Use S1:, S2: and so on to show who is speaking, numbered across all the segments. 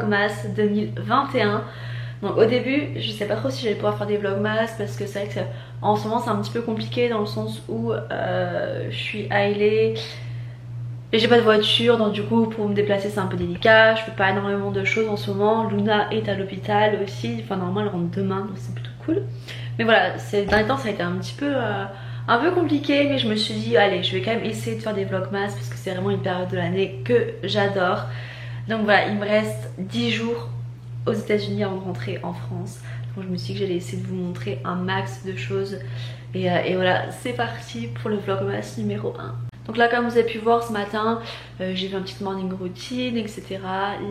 S1: Vlogmas 2021. Donc au début je sais pas trop si j'allais pouvoir faire des Vlogmas parce que c'est vrai que en ce moment c'est un petit peu compliqué dans le sens où je suis ailée et j'ai pas de voiture, donc du coup pour me déplacer c'est un peu délicat, je fais pas énormément de choses en ce moment. Luna est à l'hôpital aussi, enfin normalement elle rentre demain donc c'est plutôt cool. Mais voilà, ces derniers temps ça a été un petit peu compliqué, mais je me suis dit allez je vais quand même essayer de faire des Vlogmas parce que c'est vraiment une période de l'année que j'adore. Donc voilà, il me reste 10 jours aux États-Unis avant de rentrer en France. Donc je me suis dit que j'allais essayer de vous montrer un max de choses et voilà, c'est parti pour le Vlogmas numéro 1. Donc là comme vous avez pu voir ce matin, j'ai fait une petite morning routine etc.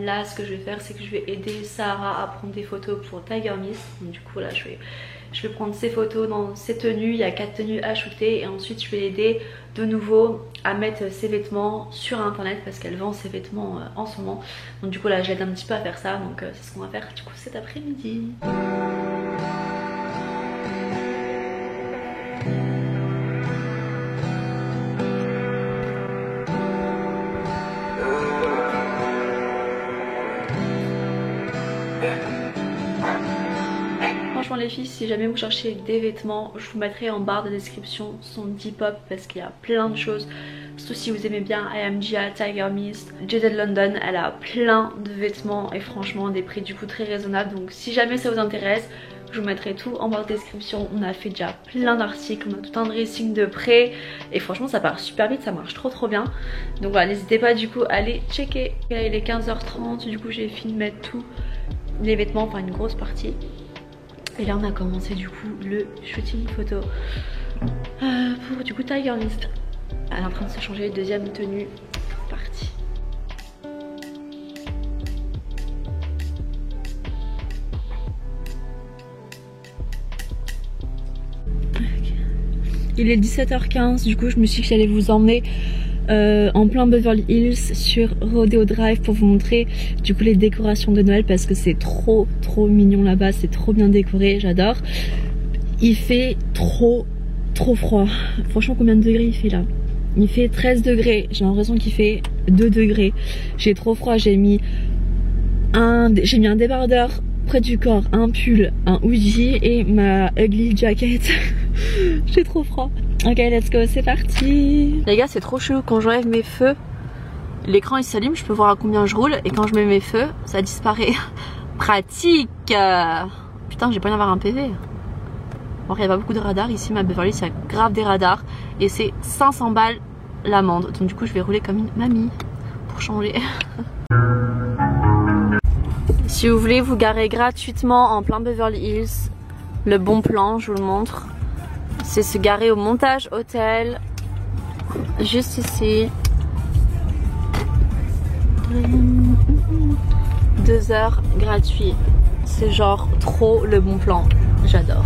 S1: Là ce que je vais faire c'est que je vais aider Sarah à prendre des photos pour Tiger Mist. Donc du coup là je vais prendre ses photos dans ses tenues, il y a 4 tenues à shooter et ensuite je vais l'aider de nouveau à mettre ses vêtements sur internet parce qu'elle vend ses vêtements en ce moment. Donc du coup là je l'aide un petit peu à faire ça, donc c'est ce qu'on va faire du coup cet après-midi. Franchement les filles, si jamais vous cherchez des vêtements, je vous mettrai en barre de description son Depop parce qu'il y a plein de choses. Surtout si vous aimez bien IMGA, Tiger Mist, Jaded London, elle a plein de vêtements et franchement des prix du coup très raisonnables. Donc si jamais ça vous intéresse, je vous mettrai tout en barre de description. On a fait déjà plein d'articles, on a tout un dressing de près et franchement ça part super vite, ça marche trop bien. Donc voilà, n'hésitez pas du coup à aller checker. Là il est 15h30, du coup j'ai fini de mettre tous les vêtements, enfin une grosse partie. Et là on a commencé du coup le shooting photo pour du coup Tiger Mist. Elle est en train de se changer, deuxième tenue, partie. Il est 17h15, du coup je me suis dit que j'allais vous emmener en plein Beverly Hills sur Rodeo Drive pour vous montrer du coup les décorations de Noël parce que c'est trop mignon là-bas, c'est trop bien décoré, j'adore. Il fait trop froid, franchement combien de degrés il fait là? Il fait 13 degrés, j'ai l'impression qu'il fait 2 degrés, j'ai trop froid, j'ai mis un débardeur près du corps, un pull, un hoodie et ma ugly jacket. J'ai trop froid. Ok, let's go, c'est parti. Les gars, c'est trop chelou. Quand j'enlève mes feux, l'écran il s'allume, je peux voir à combien je roule. Et quand je mets mes feux, ça disparaît. Pratique. Putain, j'ai pas envie d'avoir un PV. Bon, il n'y a pas beaucoup de radars. Ici, ma Beverly, il y a grave des radars. Et c'est 500 balles l'amende. Donc du coup, je vais rouler comme une mamie pour changer. Si vous voulez vous garer gratuitement en plein Beverly Hills, le bon plan, je vous le montre, c'est se garer au Montage Hôtel, juste ici. 2 heures gratuit. C'est genre trop le bon plan, j'adore.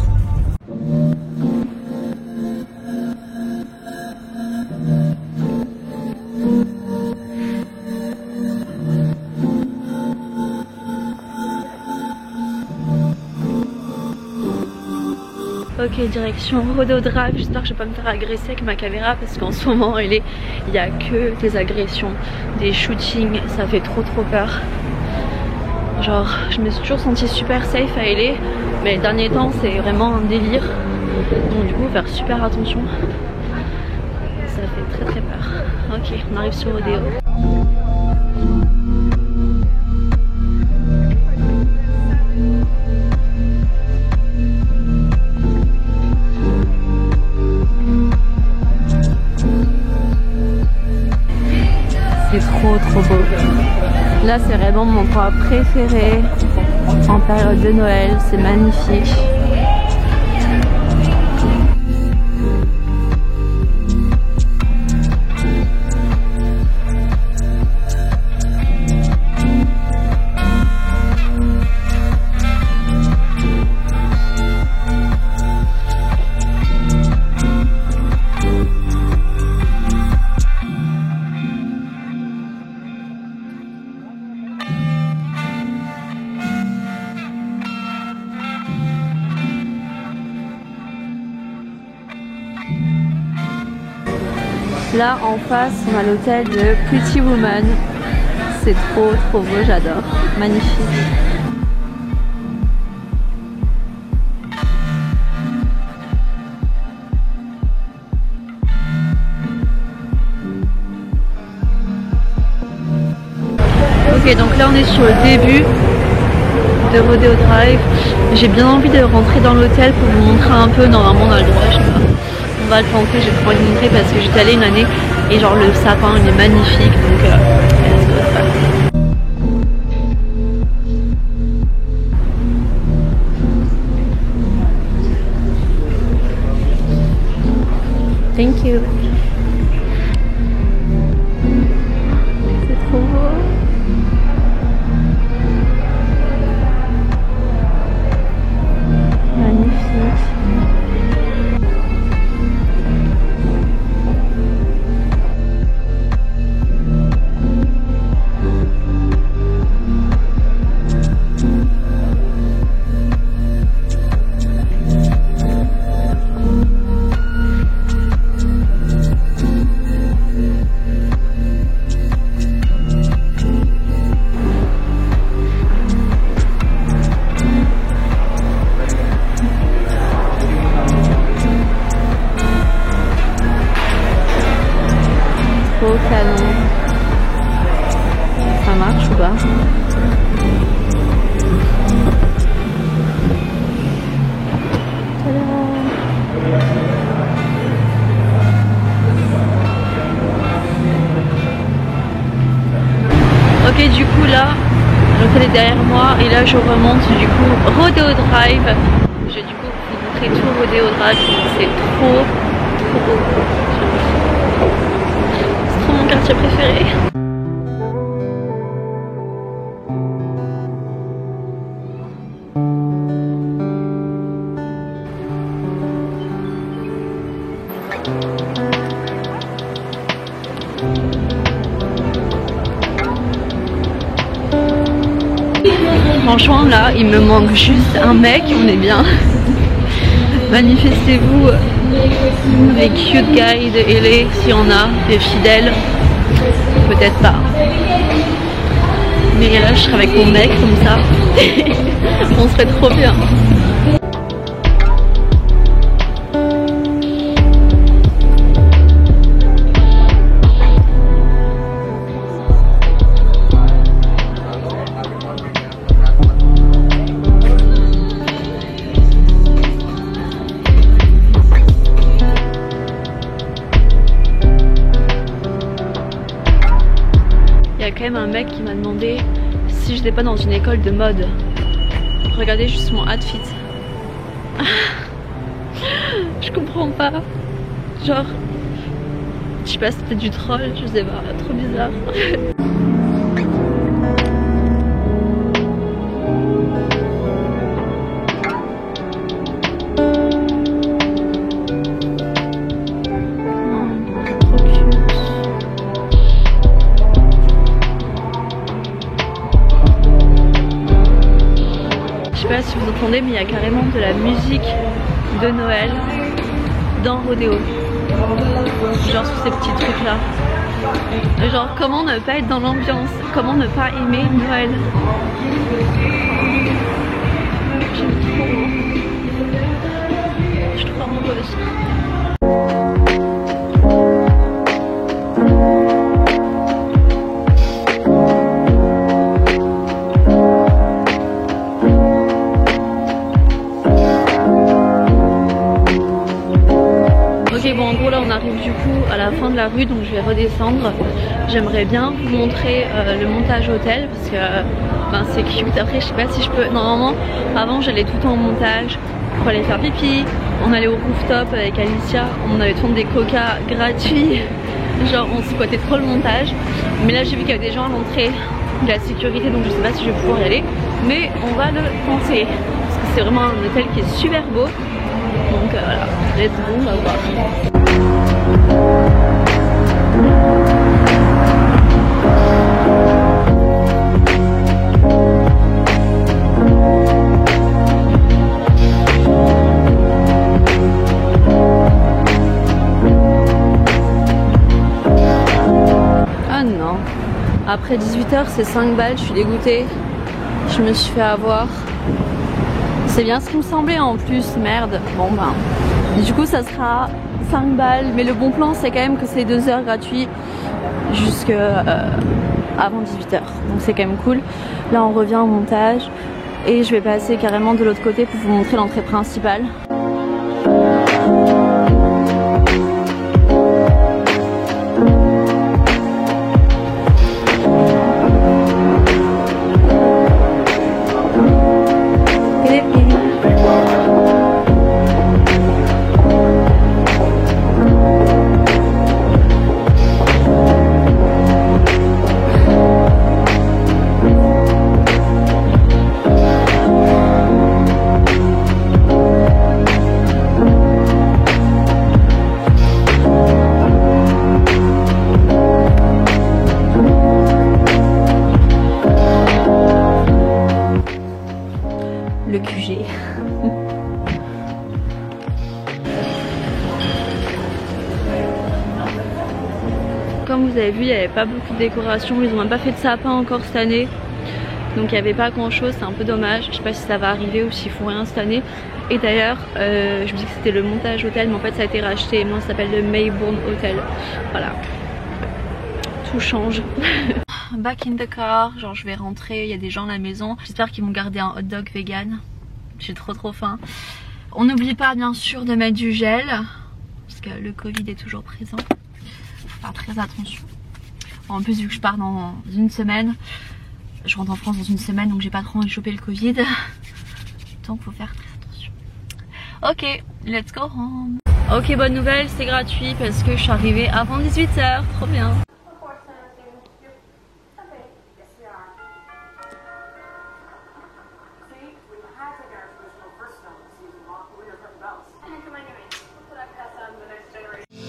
S1: Ok, direction Rodeo Drive. J'espère que je vais pas me faire agresser avec ma caméra parce qu'en ce moment il y a que des agressions, des shootings, ça fait trop peur. Genre je me suis toujours sentie super safe à LA, mais les derniers temps c'est vraiment un délire. Donc du coup faire super attention, ça fait très peur. Ok, on arrive sur Rodeo. C'est trop beau. Là c'est vraiment mon endroit préféré en période de Noël, c'est magnifique. Là en face on a l'hôtel de Pretty Woman. c'est trop beau, j'adore. Magnifique. Ok, donc là on est sur le début de Rodeo Drive. J'ai bien envie de rentrer dans l'hôtel pour vous montrer un peu. Normalement on a le droit, je sais pas. On va le tenter, j'ai trop envie de vous montrer parce que j'étais allée une année et genre le sapin il est magnifique, donc let's go. Thank you. C'est trop beau. Magnifique. Trop canon. Ça marche ou pas? Ok, du coup là, l'hôtel est derrière moi et là je remonte du coup Rodeo Drive. Je vais du coup vous montrer tout Rodeo Drive, c'est trop beau. C'est trop mon quartier préféré. Franchement là il me manque juste un mec, on est bien. Manifestez-vous, les cute guys de LA s'il y en a, des fidèles, peut-être pas. Mais là je serais avec mon mec comme ça, on serait trop bien. Il y a quand même un mec qui m'a demandé si j'étais pas dans une école de mode. Regardez juste mon outfit. Je comprends pas. Genre, je sais pas, c'était du troll, je sais pas, trop bizarre. Je sais pas si vous entendez, mais il y a carrément de la musique de Noël dans Rodeo. Genre sur ces petits trucs là. Genre comment ne pas être dans l'ambiance, comment ne pas aimer Noël. J'aime trop. Je suis trop amoureuse. Ok, bon en gros là on arrive du coup à la fin de la rue, donc je vais redescendre. J'aimerais bien vous montrer le montage hôtel parce que ben, c'est cute. Après je sais pas si je peux, normalement avant j'allais tout le temps au montage pour aller faire pipi. On allait au rooftop avec Alicia, on avait tout le temps des coca gratuits. Genre on squattait trop le montage. Mais là j'ai vu qu'il y avait des gens à l'entrée de la sécurité, donc je sais pas si je vais pouvoir y aller. Mais on va le tenter parce que c'est vraiment un hôtel qui est super beau. Donc voilà, let's go, on va voir. après 18h, c'est 5 balles, je suis dégoûtée. Je me suis fait avoir. C'est bien ce qui me semblait en plus, merde. Bon ben, du coup ça sera 5 balles, mais le bon plan c'est quand même que c'est 2 heures gratuit jusque avant 18h. Donc c'est quand même cool. Là on revient au montage et je vais passer carrément de l'autre côté pour vous montrer l'entrée principale. Le QG. Comme vous avez vu, il n'y avait pas beaucoup de décorations, ils ont même pas fait de sapin encore cette année. Donc il n'y avait pas grand chose, c'est un peu dommage. Je sais pas si ça va arriver ou s'ils font rien cette année. Et d'ailleurs, je me dis que c'était le montage hôtel, mais en fait ça a été racheté et maintenant ça s'appelle le Maybourne Hotel. Voilà. Tout change. Back in the car, genre je vais rentrer, il y a des gens à la maison. J'espère qu'ils vont garder un hot dog vegan. J'ai trop faim. On n'oublie pas bien sûr de mettre du gel, parce que le Covid est toujours présent. Faut faire très attention. En plus vu que je pars dans une semaine, je rentre en France dans une semaine, donc j'ai pas trop envie de choper le Covid. Donc faut faire très attention. Ok, let's go home. Ok, bonne nouvelle, c'est gratuit parce que je suis arrivée avant 18h, trop bien.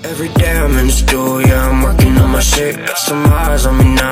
S2: Every day I'm in the studio, yeah, I'm working on my shit. Got some eyes on me now.